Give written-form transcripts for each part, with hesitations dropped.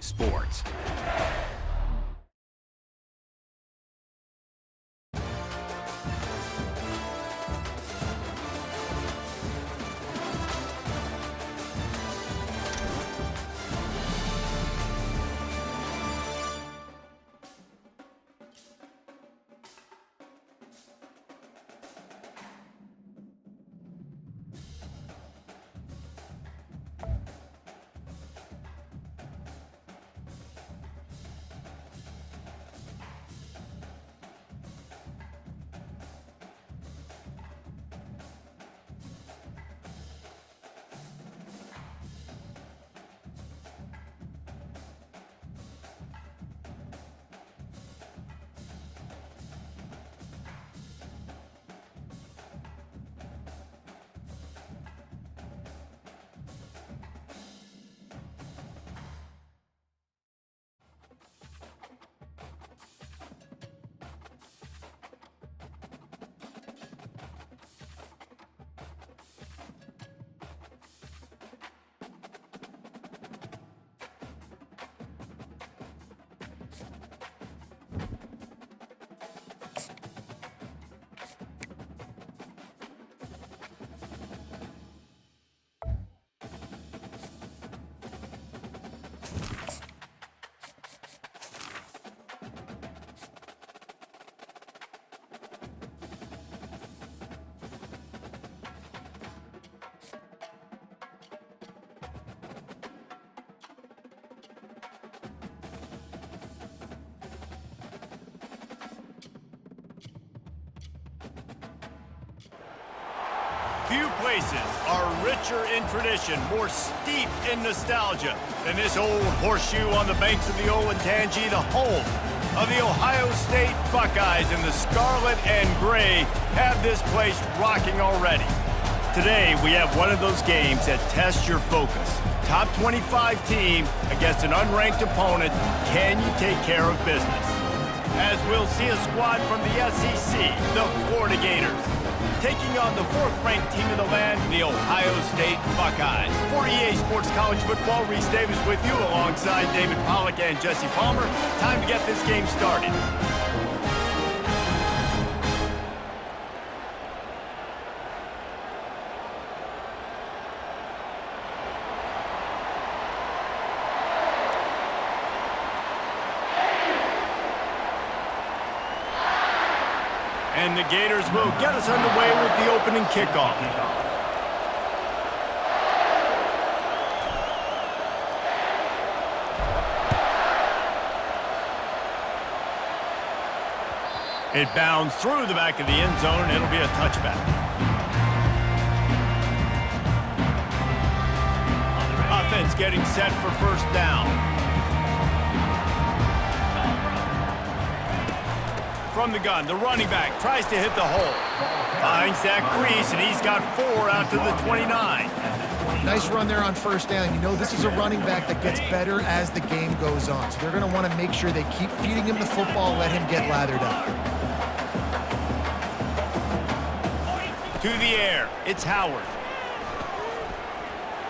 Sports. Few places are richer in tradition, more steeped in nostalgia than this old horseshoe on the banks of the Olentangy, the home of the Ohio State Buckeyes, and the scarlet and gray have this place rocking already. Today, we have one of those games that tests your focus. Top 25 team against an unranked opponent. Can you take care of business? As we'll see a squad from the SEC, the Florida Gators, taking on the fourth-ranked team in the land, the Ohio State Buckeyes. For EA Sports College Football, Reese Davis with you alongside David Pollack and Jesse Palmer. Time to get this game started. And the Gators will get us underway with the opening kickoff. It bounds through the back of the end zone, and it'll be a touchback. Offense getting set for first down. From the gun, the running back tries to hit the hole. Finds that crease, and he's got 4 out to the 29. Nice run there on first down. You know, this is a running back that gets better as the game goes on. So they're going to want to make sure they keep feeding him the football, let him get lathered up. To the air, it's Howard.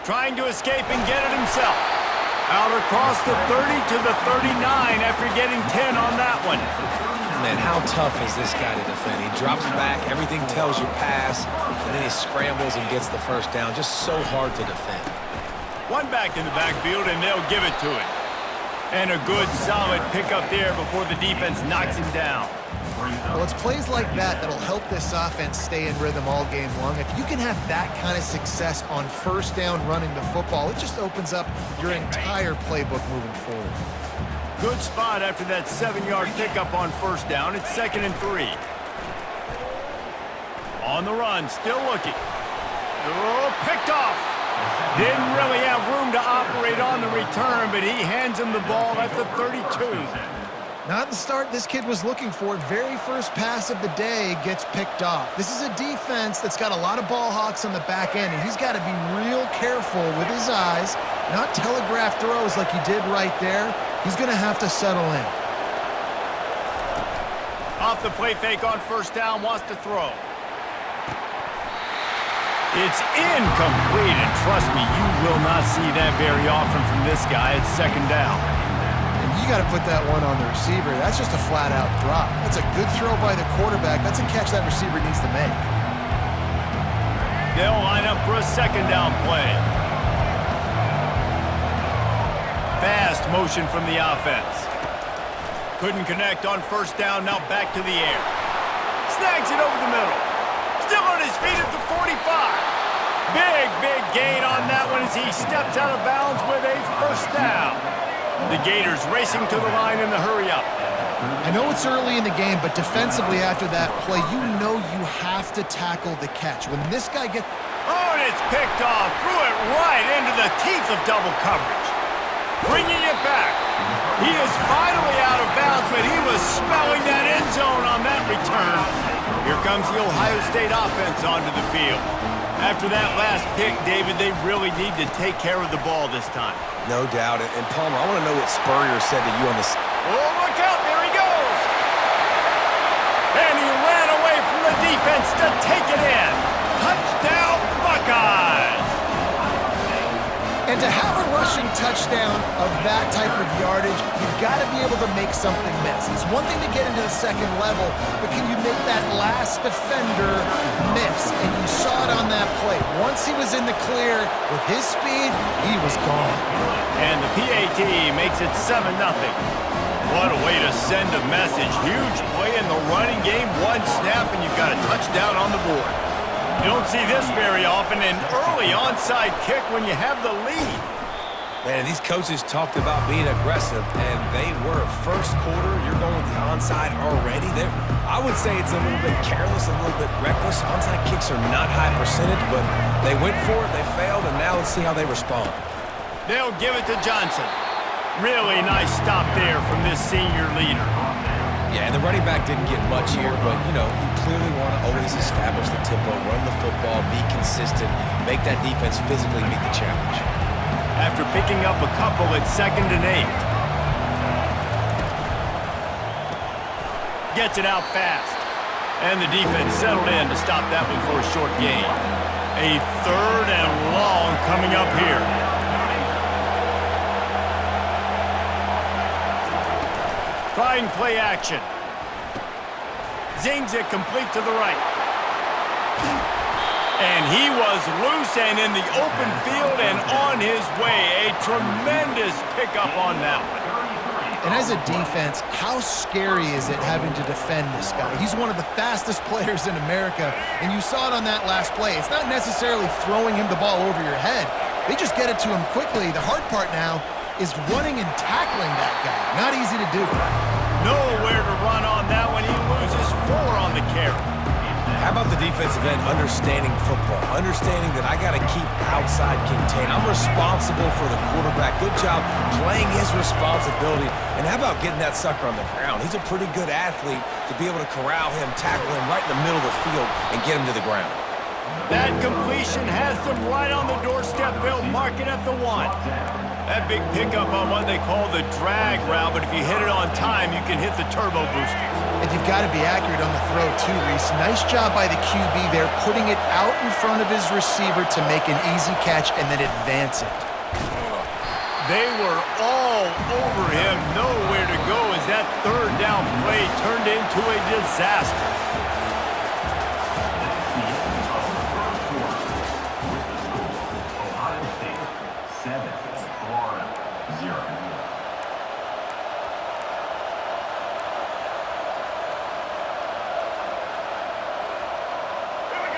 Trying to escape and get it himself. Out across the 30 to the 39 after getting 10 on that one. Man, how tough is this guy to defend? He drops back, everything tells you pass, and then he scrambles and gets the first down. Just so hard to defend. One back in the backfield, and they'll give it to him. And a good, solid pickup there before the defense knocks him down. Well, it's plays like that that'll help this offense stay in rhythm all game long. If you can have that kind of success on first down running the football, it just opens up your entire playbook moving forward. Good spot after that 7-yard pickup on first down. It's 2nd and 3. On the run, still looking. Oh, picked off. Didn't really have room to operate on the return, but he hands him the ball at the 32. Not the start this kid was looking for. Very first pass of the day gets picked off. This is a defense that's got a lot of ball hawks on the back end, and he's got to be real careful with his eyes, not telegraph throws like he did right there. He's going to have to settle in. Off the play fake on first down, wants to throw. It's incomplete, and trust me, you will not see that very often from this guy. It's 2nd down. got to put that one on the receiver. That's just a flat-out drop. That's a good throw by the quarterback. That's a catch that receiver needs to make. They'll line up for a second down play. Fast motion from the offense. Couldn't connect on first down, now back to the air. Snags it over the middle. Still on his feet at the 45. Big gain on that one as he steps out of bounds with a first down. The Gators racing to the line in the hurry-up. I know it's early in the game, but defensively after that play, you know you have to tackle the catch. When this guy gets... Oh, and it's picked off. Threw it right into the teeth of double coverage. Bringing it back. He is finally out of bounds, but he was smelling that end zone on that return. Here comes the Ohio State offense onto the field. After that last pick, David, they really need to take care of the ball this time. No doubt. And Palmer, I want to know what Spurrier said to you on this. Oh, look out. There he goes. And he ran away from the defense to take it in. Touchdown, Buckeyes. And to have a rushing touchdown of that type of yardage, you've got to be able to make something miss. It's one thing to get into the second level, but can you make that last defender miss? And you saw it on that play. Once he was in the clear with his speed, he was gone. And the PAT makes it 7-0. What a way to send a message. Huge play in the running game. One snap, and you've got a touchdown on the board. You don't see this very often, an early onside kick when you have the lead. Man, these coaches talked about being aggressive, and they were. First quarter, you're going with the onside already. I would say it's a little bit careless, a little bit reckless. Onside kicks are not high percentage, but they went for it, they failed, and now let's see how they respond. They'll give it to Johnson. Really nice stop there from this senior leader. Yeah, and the running back didn't get much here, but, you know, you clearly want to always establish the tempo, run the football, be consistent, make that defense physically meet the challenge. After picking up a couple at 2nd and 8. Gets it out fast. And the defense settled in to stop that one for a short gain. A 3rd and long coming up here. Trying play action. Zings it complete to the right. And he was loose and in the open field and on his way. A tremendous pickup on that one. And as a defense, how scary is it having to defend this guy? He's one of the fastest players in America, and you saw it on that last play. It's not necessarily throwing him the ball over your head. They just get it to him quickly. The hard part now is running and tackling that guy. Not easy to do. Nowhere to run on that one. He loses 4 on the carry. How about the defensive end understanding football, understanding that I got to keep outside contained. I'm responsible for the quarterback. Good job playing his responsibility. And how about getting that sucker on the ground? He's a pretty good athlete to be able to corral him, tackle him right in the middle of the field, and get him to the ground. That completion has them right on the doorstep. They'll mark it at the 1. That big pickup on what they call the drag route, but if you hit it on time, you can hit the turbo boosters. And you've got to be accurate on the throw too, Reese. Nice job by the QB there, putting it out in front of his receiver to make an easy catch and then advance it. They were all over him, nowhere to go as that 3rd down play turned into a disaster.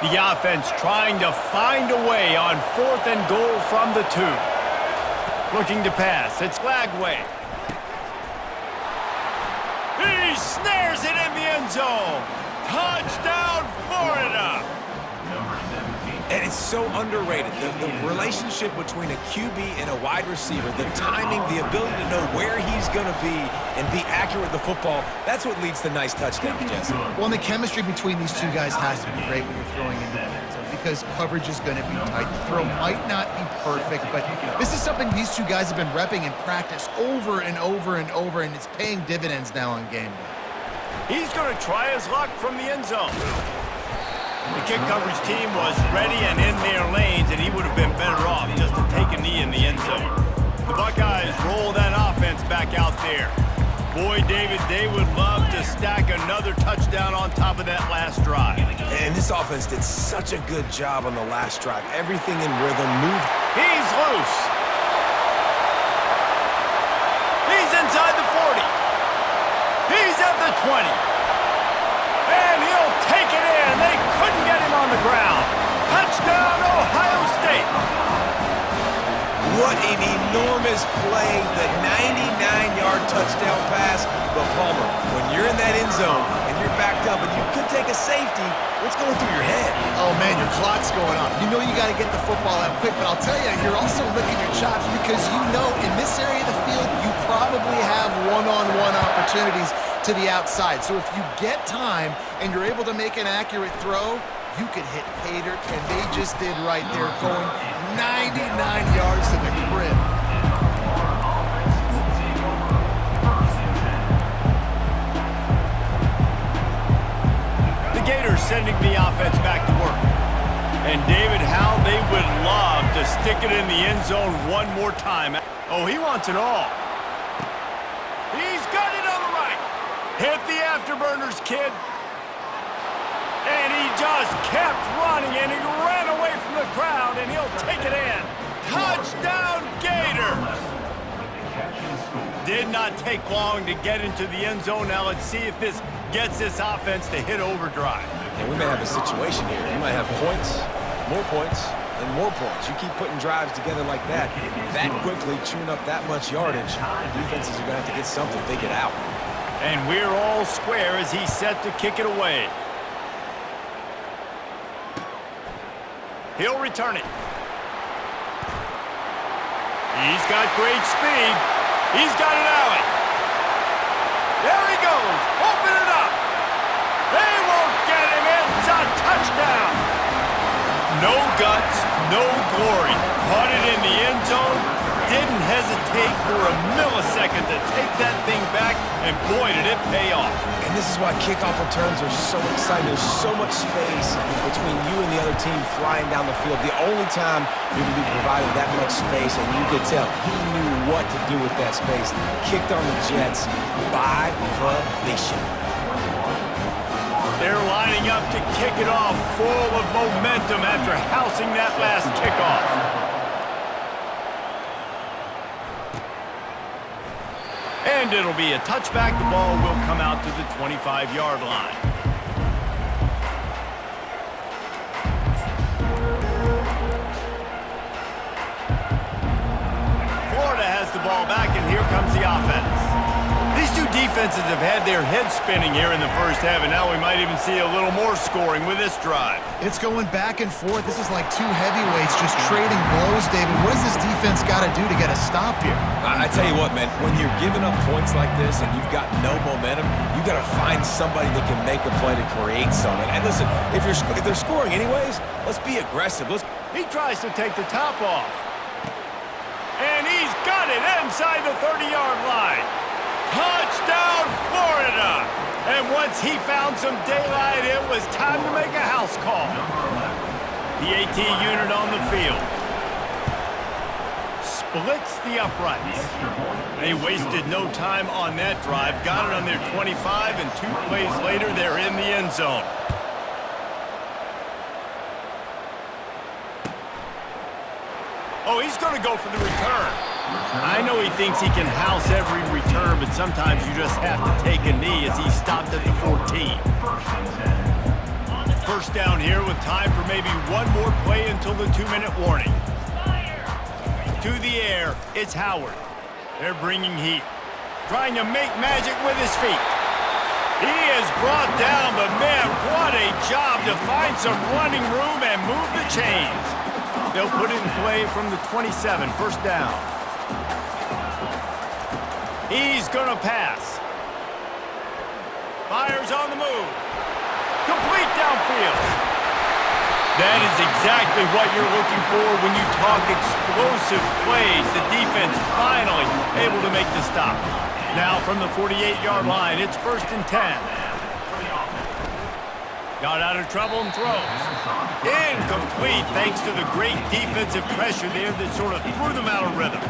The offense trying to find a way on 4th and goal from the 2. Looking to pass. It's Lagway. He snares it in the end zone. Touchdown, Florida. And it's so underrated. The relationship between a QB and a wide receiver, the timing, the ability to know where he's going to be and be accurate with the football, that's what leads to nice touchdowns, Jesse. Well, and the chemistry between these two guys has to be great when you're throwing into the end zone because coverage is going to be tight. The throw might not be perfect, but this is something these two guys have been repping in practice over and over and over, and it's paying dividends now on game day. He's going to try his luck from the end zone. The kick coverage team was ready and in their lanes, and he would have been better off just to take a knee in the end zone. The Buckeyes roll that offense back out there. Boy, David, they would love to stack another touchdown on top of that last drive. And this offense did such a good job on the last drive. Everything in rhythm, moved. He's loose. He's inside the 40. He's at the 20. And he'll take it in. They couldn't get him on the ground. Touchdown, Ohio State. What an enormous play, the 99-yard touchdown pass. But Palmer, when you're in that end zone and you're backed up and you could take a safety, what's going through your head? Oh, man, your clock's going off. You know you got to get the football out quick, but I'll tell you, you're also licking your chops because you know in this area of the field, you probably have one-on-one opportunities to the outside. So if you get time and you're able to make an accurate throw, you could hit pay dirt, and they just did right there, going 99 yards to the crib. The Gators sending the offense back to work. And David, how they would love to stick it in the end zone one more time. Oh, he wants it all. He's got it on the right. Hit the afterburners, kid. And he just kept running, and he ran away from the crowd, and he'll take it in. Touchdown, Gators! Did not take long to get into the end zone. Now let's see if this gets this offense to hit overdrive. And we may have a situation here. You might have points, and more points. You keep putting drives together like that quickly, chewing up that much yardage, defenses are going to have to get something figured out. And we're all square as he's set to kick it away. He'll return it. He's got great speed. He's got an alley. There he goes. Open it up. They won't get him. It's a touchdown. No guts, no glory. Caught it in the end zone. Didn't hesitate for a millisecond to take that thing back, and boy, did it pay off. And this is why kickoff returns are so exciting. There's so much space between you and the other team flying down the field. The only time you can be provided that much space, and you could tell he knew what to do with that space. Kicked on the Jets by volition. They're lining up to kick it off full of momentum after housing that last kickoff. And it'll be a touchback. The ball will come out to the 25-yard line. Florida has the ball back, and here comes the offense. These two defenses have had their heads spinning here in the first half, and now we might even see a little more scoring with this drive. It's going back and forth. This is like two heavyweights just trading blows, David. What does this defense got to do to get a stop here? I tell you what, man, when you're giving up points like this and you've got no momentum, you got to find somebody that can make a play to create something. And listen, if they're scoring anyways, let's be aggressive. He tries to take the top off. And he's got it inside the 30-yard line. Touchdown, Florida! And once he found some daylight, it was time to make a house call. The AT unit on the field. Splits the uprights. They wasted no time on that drive. Got it on their 25, and 2 plays later, they're in the end zone. Oh, he's going to go for the return. I know he thinks he can house every return, but sometimes you just have to take a knee as he stopped at the 14. First down here with time for maybe one more play until the 2-minute warning. To the air, it's Howard. They're bringing heat. Trying to make magic with his feet. He is brought down, but man, what a job to find some running room and move the chains. They'll put it in play from the 27, first down. He's gonna pass. Fires on the move. Complete downfield. That is exactly what you're looking for when you talk explosive plays. The defense finally able to make the stop. Now from the 48-yard line, it's 1st and 10. Got out of trouble and throws. Incomplete thanks to the great defensive pressure there that sort of threw them out of rhythm.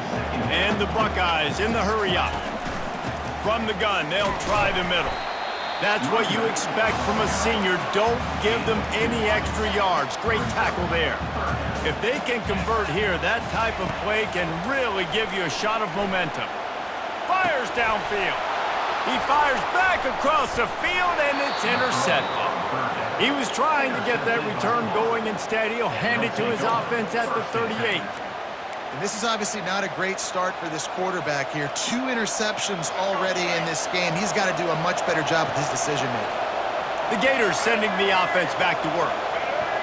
And the Buckeyes in the hurry up. From the gun, they'll try the middle. That's what you expect from a senior. Don't give them any extra yards. Great tackle there. If they can convert here, that type of play can really give you a shot of momentum. Fires downfield. He fires back across the field, and it's intercepted. He was trying to get that return going. Instead, he'll hand it to his offense at the 38. And this is obviously not a great start for this quarterback here. 2 interceptions already in this game. He's got to do a much better job with his decision-making. The Gators sending the offense back to work.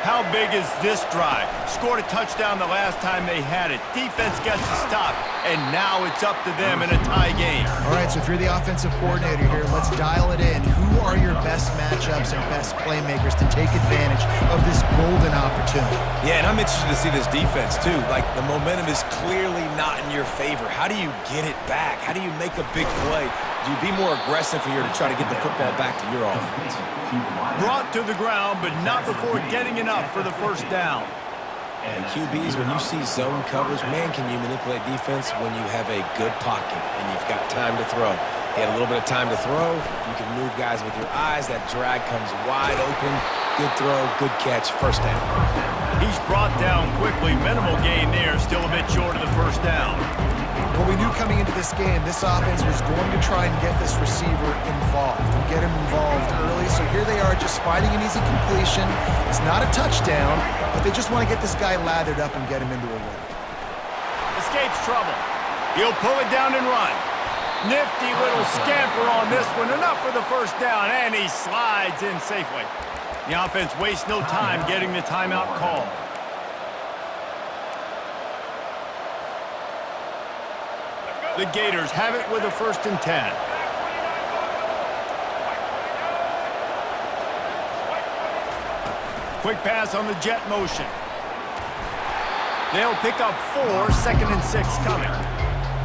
How big is this drive? Scored a touchdown the last time they had it. Defense gets a stop, and now it's up to them in a tie game. All right, so if you're the offensive coordinator here, let's dial it in. Who are your best matchups and best playmakers to take advantage of this golden opportunity? Yeah, and I'm interested to see this defense, too. Like, the momentum is clearly not in your favor. How do you get it back? How do you make a big play? Do you be more aggressive here to try to get the football back to your offense? Brought to the ground, but not before getting enough for the first down. And QBs, when you see zone coverage, man, can you manipulate defense when you have a good pocket and you've got time to throw. You had a little bit of time to throw. You can move guys with your eyes. That drag comes wide open. Good throw, good catch, first down. He's brought down quickly. Minimal gain there, still a bit short of the first down. Well, we knew coming into this game, this offense was going to try and get this receiver involved and get him involved early. So here they are just finding an easy completion. It's not a touchdown, but they just want to get this guy lathered up and get him into a rhythm. Escapes trouble. He'll pull it down and run. Nifty little scamper on this one. Enough for the first down, and he slides in safely. The offense wastes no time getting the timeout called. The Gators have it with a 1st and 10. Quick pass on the jet motion. They'll pick up 4, 2nd and 6 coming.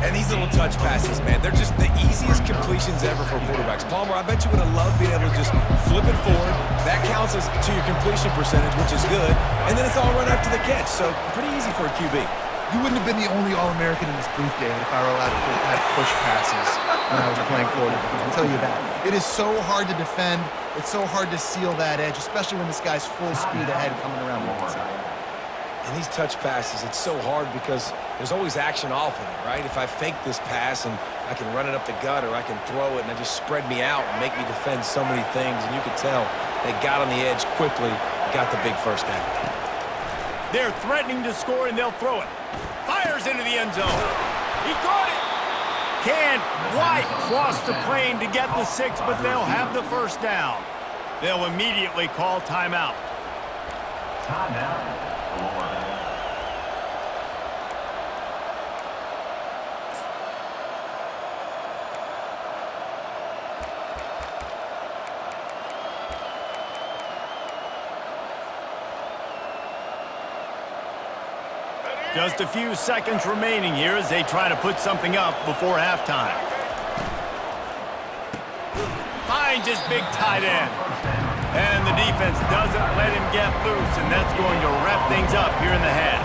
And these little touch passes, man, they're just the easiest completions ever for quarterbacks. Palmer, I bet you would have loved being able to just flip it forward. That counts as to your completion percentage, which is good. And then it's all run after the catch, so pretty easy for a QB. You wouldn't have been the only All-American in this booth, David, if I were allowed to have push passes when I was playing quarterback. I'll tell you that. It is so hard to defend. It's so hard to seal that edge, especially when this guy's full speed ahead coming around the inside. And these touch passes, it's so hard because there's always action off of it, right? If I fake this pass and I can run it up the gut or I can throw it and it just spread me out and make me defend so many things, and you could tell they got on the edge quickly, got the big first down. They're threatening to score, and they'll throw it. Fires into the end zone. He caught it. Can't quite cross the plane to get the 6, but they'll have the first down. They'll immediately call timeout. Timeout. Just a few seconds remaining here as they try to put something up before halftime. Finds his big tight end. And the defense doesn't let him get loose, and that's going to wrap things up here in the half.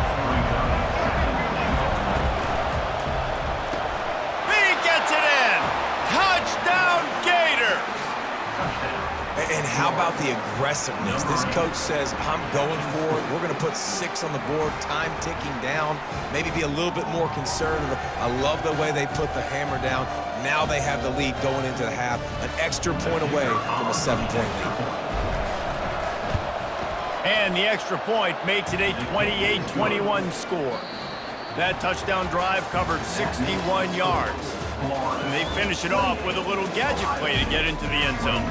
He gets it in! Touchdown, Gators! And how about the aggressiveness? This coach says, I'm going for it. We're going to put 6 on the board, time ticking down, maybe be a little bit more conservative. I love the way they put the hammer down. Now they have the lead going into the half, an extra point away from a 7-point lead. And the extra point makes it a 28-21 score. That touchdown drive covered 61 yards. And they finish it off with a little gadget play to get into the end zone.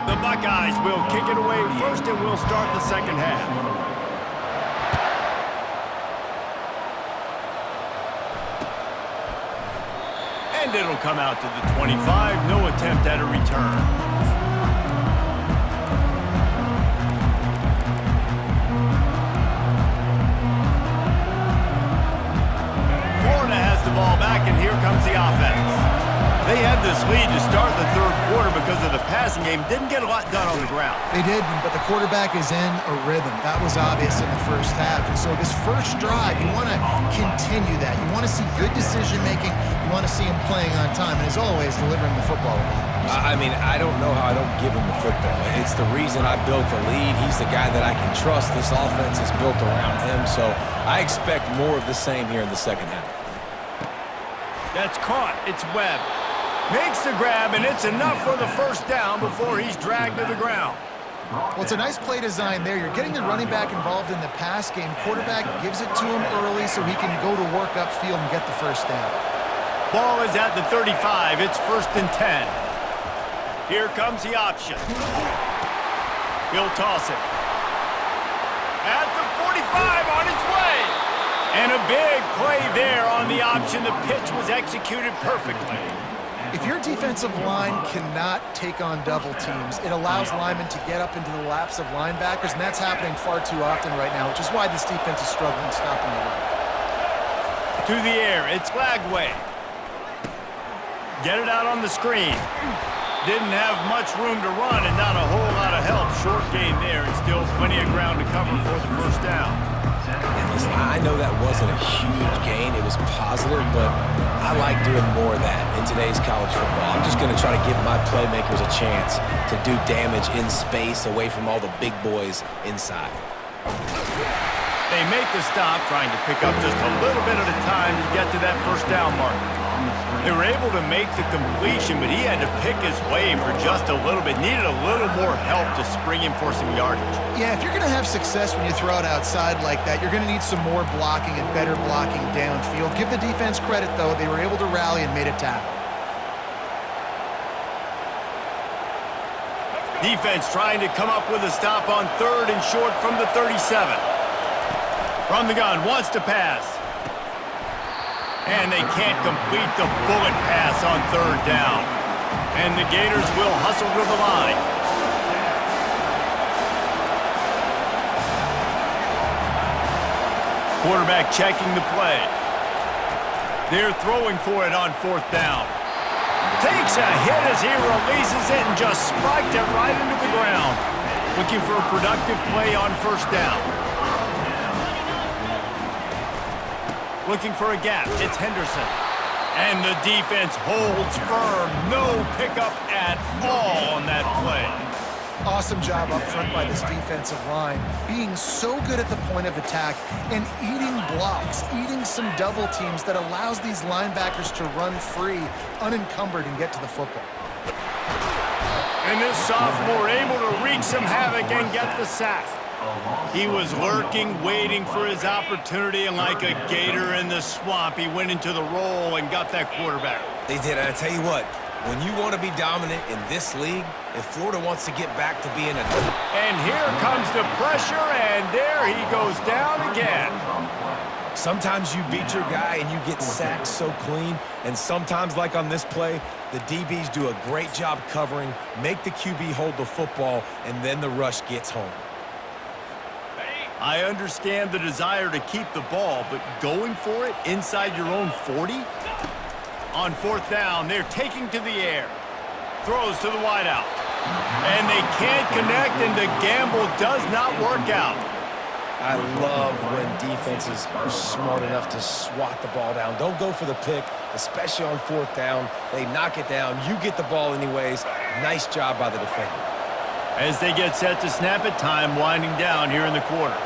The Buckeyes will kick it away first, and we'll start the second half. And it'll come out to the 25. No attempt at a return. Florida has the ball back, and here comes the offense. They had this lead to start the third quarter because of the passing game. Didn't get a lot done on the ground. They did, but the quarterback is in a rhythm. That was obvious in the first half. And so this first drive, you want to continue that. You want to see good decision-making. You want to see him playing on time. And as always, delivering the football. I mean, I don't know how I don't give him the football. It's the reason I built the lead. He's the guy that I can trust. This offense is built around him. So I expect more of the same here in the second half. That's caught. It's Webb. Makes the grab, and it's enough for the first down before he's dragged to the ground. Well, it's a nice play design there. You're getting the running back involved in the pass game. Quarterback gives it to him early so he can go to work upfield and get the first down. Ball is at the 35. It's 1st and 10. Here comes the option. He'll toss it. At the 45, on its way. And a big play there on the option. The pitch was executed perfectly. If your defensive line cannot take on double teams, it allows linemen to get up into the laps of linebackers, and that's happening far too often right now, which is why this defense is struggling stopping the run. To the air, it's Lagway. Get it out on the screen. Didn't have much room to run and not a whole lot of help. Short gain there and still plenty of ground to cover for the first down. And listen, I know that wasn't a huge gain. It was positive, but I like doing more of that in today's college football. I'm just going to try to give my playmakers a chance to do damage in space away from all the big boys inside. They make the stop, trying to pick up just a little bit at a time to get to that first down marker. They were able to make the completion, but he had to pick his way for just a little bit. Needed a little more help to spring him for some yardage. Yeah, if you're going to have success when you throw it outside like that, you're going to need some more blocking and better blocking downfield. Give the defense credit, though. They were able to rally and made a tackle. Defense trying to come up with a stop on 3rd and short from the 37. From the gun, wants to pass. And they can't complete the bullet pass on 3rd down. And the Gators will hustle to the line. Quarterback checking the play. They're throwing for it on 4th down. Takes a hit as he releases it and just spiked it right into the ground. Looking for a productive play on 1st down. Looking for a gap. It's Henderson. And the defense holds firm. No pickup at all on that play. Awesome job up front by this defensive line, being so good at the point of attack and eating blocks, eating some double teams that allows these linebackers to run free, unencumbered, and get to the football. And this sophomore able to wreak some havoc and get the sack. He was lurking, waiting for his opportunity, and like a gator in the swamp, he went into the roll and got that quarterback. They did, and I tell you what, when you want to be dominant in this league, if Florida wants to get back to being a... And here comes the pressure, and there he goes down again. Sometimes you beat your guy and you get sacked so clean, and sometimes, like on this play, the DBs do a great job covering, make the QB hold the football, and then the rush gets home. I understand the desire to keep the ball, but going for it inside your own 40? On 4th down, they're taking to the air. Throws to the wideout. And they can't connect, and the gamble does not work out. I love when defenses are smart enough to swat the ball down. Don't go for the pick, especially on 4th down. They knock it down. You get the ball anyways. Nice job by the defender. As they get set to snap it, time winding down here in the quarter.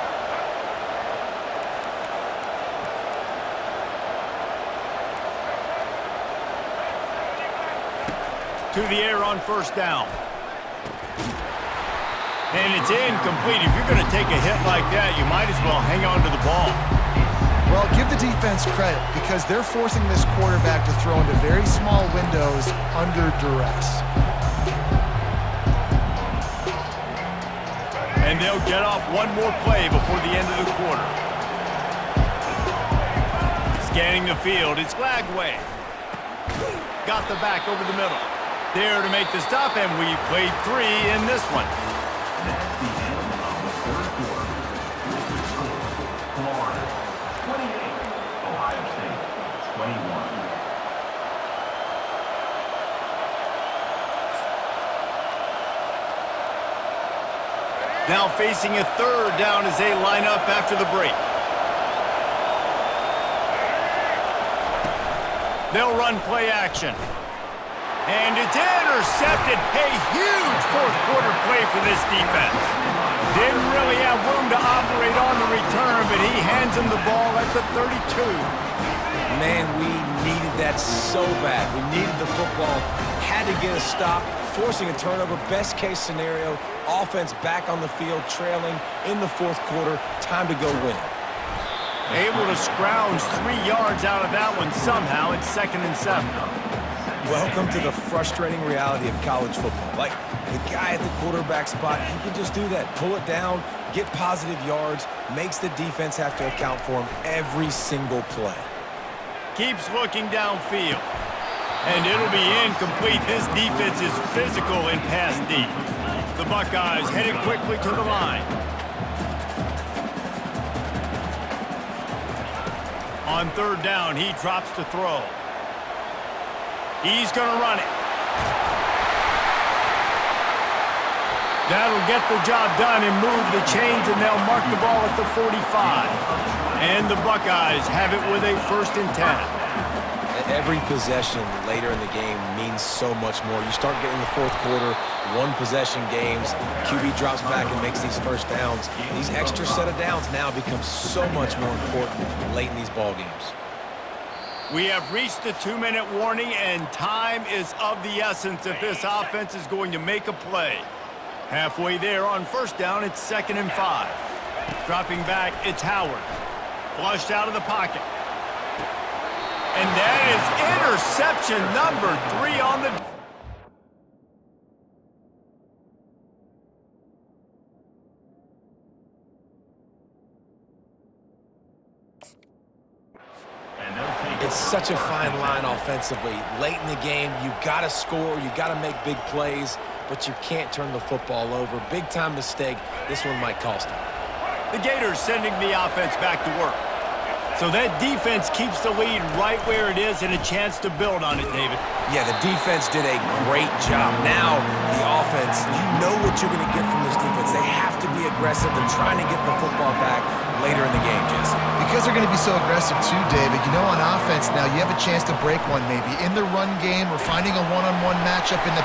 To the air on 1st down. And it's incomplete. If you're going to take a hit like that, you might as well hang on to the ball. Well, give the defense credit because they're forcing this quarterback to throw into very small windows under duress. And they'll get off one more play before the end of the quarter. Scanning the field, it's Lagway. Got the back over the middle. There to make the stop, and we've played 3 in this one. That's the end of the 3rd quarter. Your score, Florida 28, Ohio State 21. Now facing a third down as they line up after the break. They'll run play action. And it's intercepted. A huge fourth quarter play for this defense. Didn't really have room to operate on the return, but he hands him the ball at the 32. Man, we needed that so bad. We needed the football. Had to get a stop, forcing a turnover. Best case scenario, offense back on the field, trailing in the fourth quarter. Time to go win it. Able to scrounge 3 yards out of that one somehow. It's 2nd and 7. Welcome to the frustrating reality of college football. Like, the guy at the quarterback spot, he can just do that. Pull it down, get positive yards, makes the defense have to account for him every single play. Keeps looking downfield. And it'll be incomplete. This defense is physical in pass deep. The Buckeyes headed quickly to the line. On 3rd down, he drops to throw. He's going to run it. That'll get the job done and move the chains, and they'll mark the ball at the 45. And the Buckeyes have it with a 1st and 10. Every possession later in the game means so much more. You start getting the fourth quarter, one-possession games, QB drops back and makes these first downs. These extra set of downs now become so much more important late in these ball games. We have reached the 2-minute warning, and time is of the essence if this offense is going to make a play. Halfway there on 1st down, it's 2nd and 5. Dropping back, it's Howard. Flushed out of the pocket. And that is interception number 3 on the... It's such a fine line offensively. Late in the game, you got to score, you got to make big plays, but you can't turn the football over. Big-time mistake. This one might cost him. The Gators sending the offense back to work. So that defense keeps the lead right where it is and a chance to build on it, David. Yeah, the defense did a great job. Now, the offense, you know what you're going to get from this defense. They have to be aggressive. They're trying to get the football back later in the game, Jesse. Because they're going to be so aggressive too, David. You know, on offense now, you have a chance to break one maybe in the run game or finding a one-on-one matchup in the...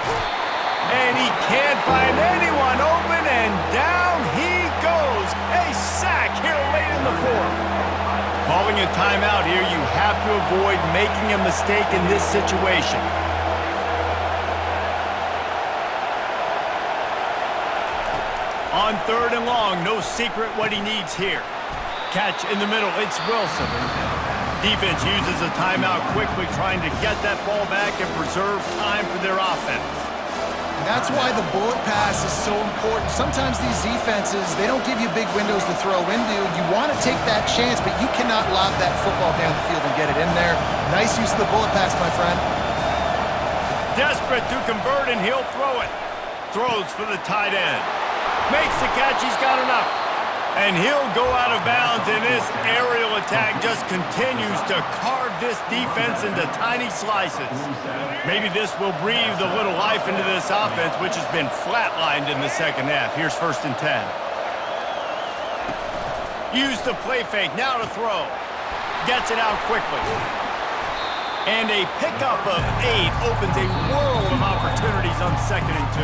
And he can't find anyone open, and down he goes. A sack here late in the fourth. Calling a timeout here, you have to avoid making a mistake in this situation. On 3rd and long, no secret what he needs here. Catch in the middle, it's Wilson. Defense uses a timeout quickly, trying to get that ball back and preserve time for their offense. That's why the bullet pass is so important. Sometimes these defenses, they don't give you big windows to throw into. You want to take that chance, but you cannot lob that football down the field and get it in there. Nice use of the bullet pass, my friend. Desperate to convert, and he'll throw it. Throws for the tight end. Makes the catch, he's got enough. And he'll go out of bounds, and this aerial attack just continues to carve this defense into tiny slices. Maybe this will breathe a little life into this offense, which has been flatlined in the 2nd half. Here's 1st and 10. Use the play fake, now to throw. Gets it out quickly. And a pickup of 8 opens a world of opportunities on 2nd and 2.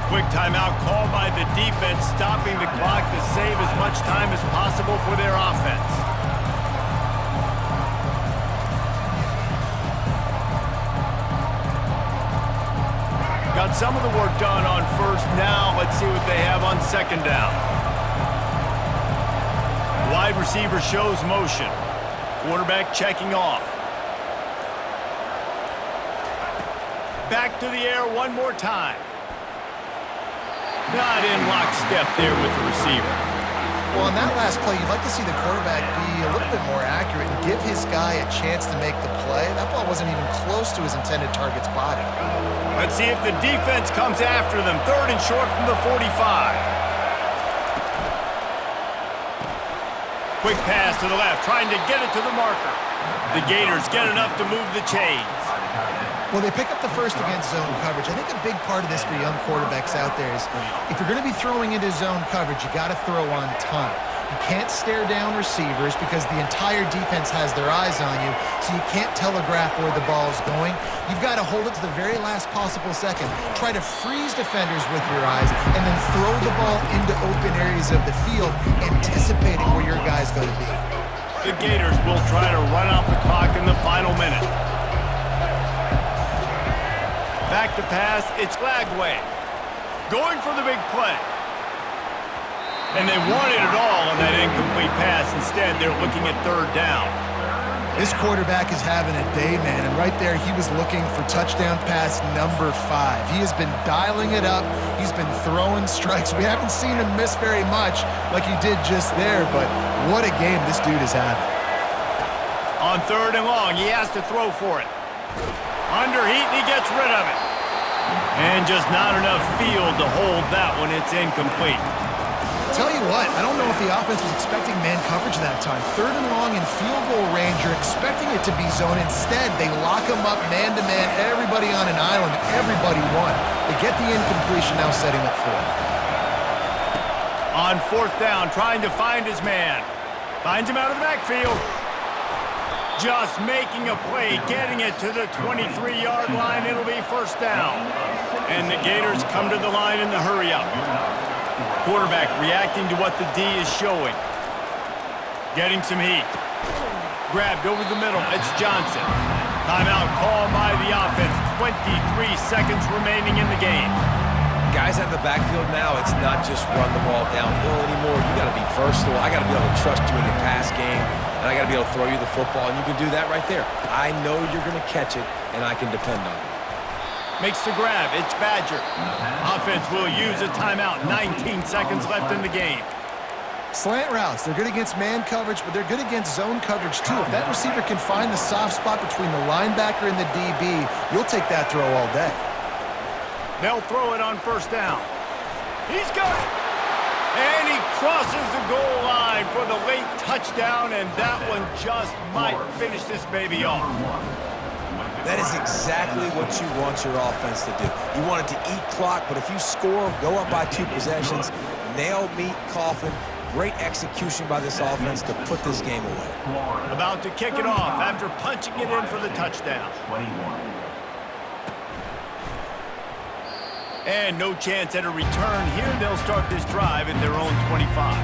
Quick timeout called by the defense, stopping the clock to save as much time as possible for their offense. Got some of the work done on 1st. Now let's see what they have on 2nd down. Wide receiver shows motion. Quarterback checking off. Back to the air one more time. Not in lockstep there with the receiver. Well, on that last play, you'd like to see the quarterback be a little bit more accurate and give his guy a chance to make the play. That ball wasn't even close to his intended target's body. Let's see if the defense comes after them. 3rd and short from the 45. Quick pass to the left, trying to get it to the marker. The Gators get enough to move the chains. Well, they pick up the first against zone coverage. I think a big part of this for young quarterbacks out there is if you're going to be throwing into zone coverage, you got to throw on time. You can't stare down receivers because the entire defense has their eyes on you, so you can't telegraph where the ball's going. You've got to hold it to the very last possible second. Try to freeze defenders with your eyes, and then throw the ball into open areas of the field, anticipating where your guy's going to be. The Gators will try to run out the clock in the final minute. Back to pass, it's Lagway. Going for the big play. And they wanted it all on that incomplete pass. Instead, they're looking at third down. This quarterback is having a day, man, and right there he was looking for touchdown pass number 5. He has been dialing it up. He's been throwing strikes. We haven't seen him miss very much like he did just there, but what a game this dude is having. On third and long, he has to throw for it. Under heat, and he gets rid of it. And just not enough field to hold that one. It's incomplete. Tell you what, I don't know if the offense was expecting man coverage that time. Third and long in field goal range, you're expecting it to be zone. Instead, they lock him up man-to-man, everybody on an island, everybody won. They get the incompletion, now setting up fourth. On fourth down, trying to find his man. Finds him out of the backfield. Just making a play, getting it to the 23-yard line. It'll be first down. And the Gators come to the line in the hurry-up. Quarterback reacting to what the D is showing. Getting some heat. Grabbed over the middle. It's Johnson. Timeout called by the offense. 23 seconds remaining in the game. Guys out of the backfield now, it's not just run the ball downhill anymore. You got to be versatile. I got to be able to trust you in the pass game, and I got to be able to throw you the football, and you can do that right there. I know you're going to catch it, and I can depend on you. Makes the grab. It's Badger. Offense will use a timeout. 19 seconds left in the game. Slant routes, they're good against man coverage, but they're good against zone coverage too. If that receiver can find the soft spot between the linebacker and the DB, you'll take that throw all day. They'll throw it on first down. He's got it. And he crosses the goal line for the late touchdown, and that one just might finish this baby off. That is exactly what you want your offense to do. You want it to eat clock, but if you score, go up by 2 possessions, nail, meet, coffin. Great execution by this offense to put this game away. About to kick it off after punching it in for the touchdown. And no chance at a return here. They'll start this drive at their own 25.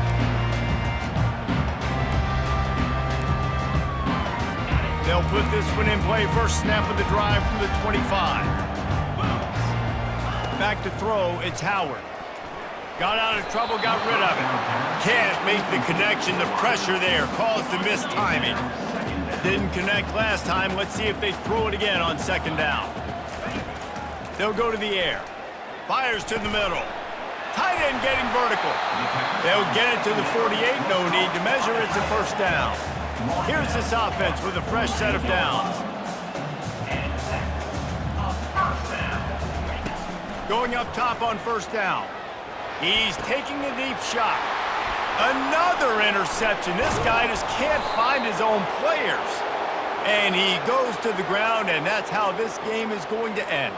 They'll put this one in play. First snap of the drive from the 25. Back to throw, it's Howard. Got out of trouble, got rid of it. Can't make the connection. The pressure there caused the missed timing. Didn't connect last time. Let's see if they throw it again on second down. They'll go to the air. Fires to the middle. Tight end getting vertical. They'll get it to the 48. No need to measure. It's a first down. Here's this offense with a fresh set of downs. Going up top on first down. He's taking a deep shot. Another interception. This guy just can't find his own players. And he goes to the ground, and that's how this game is going to end.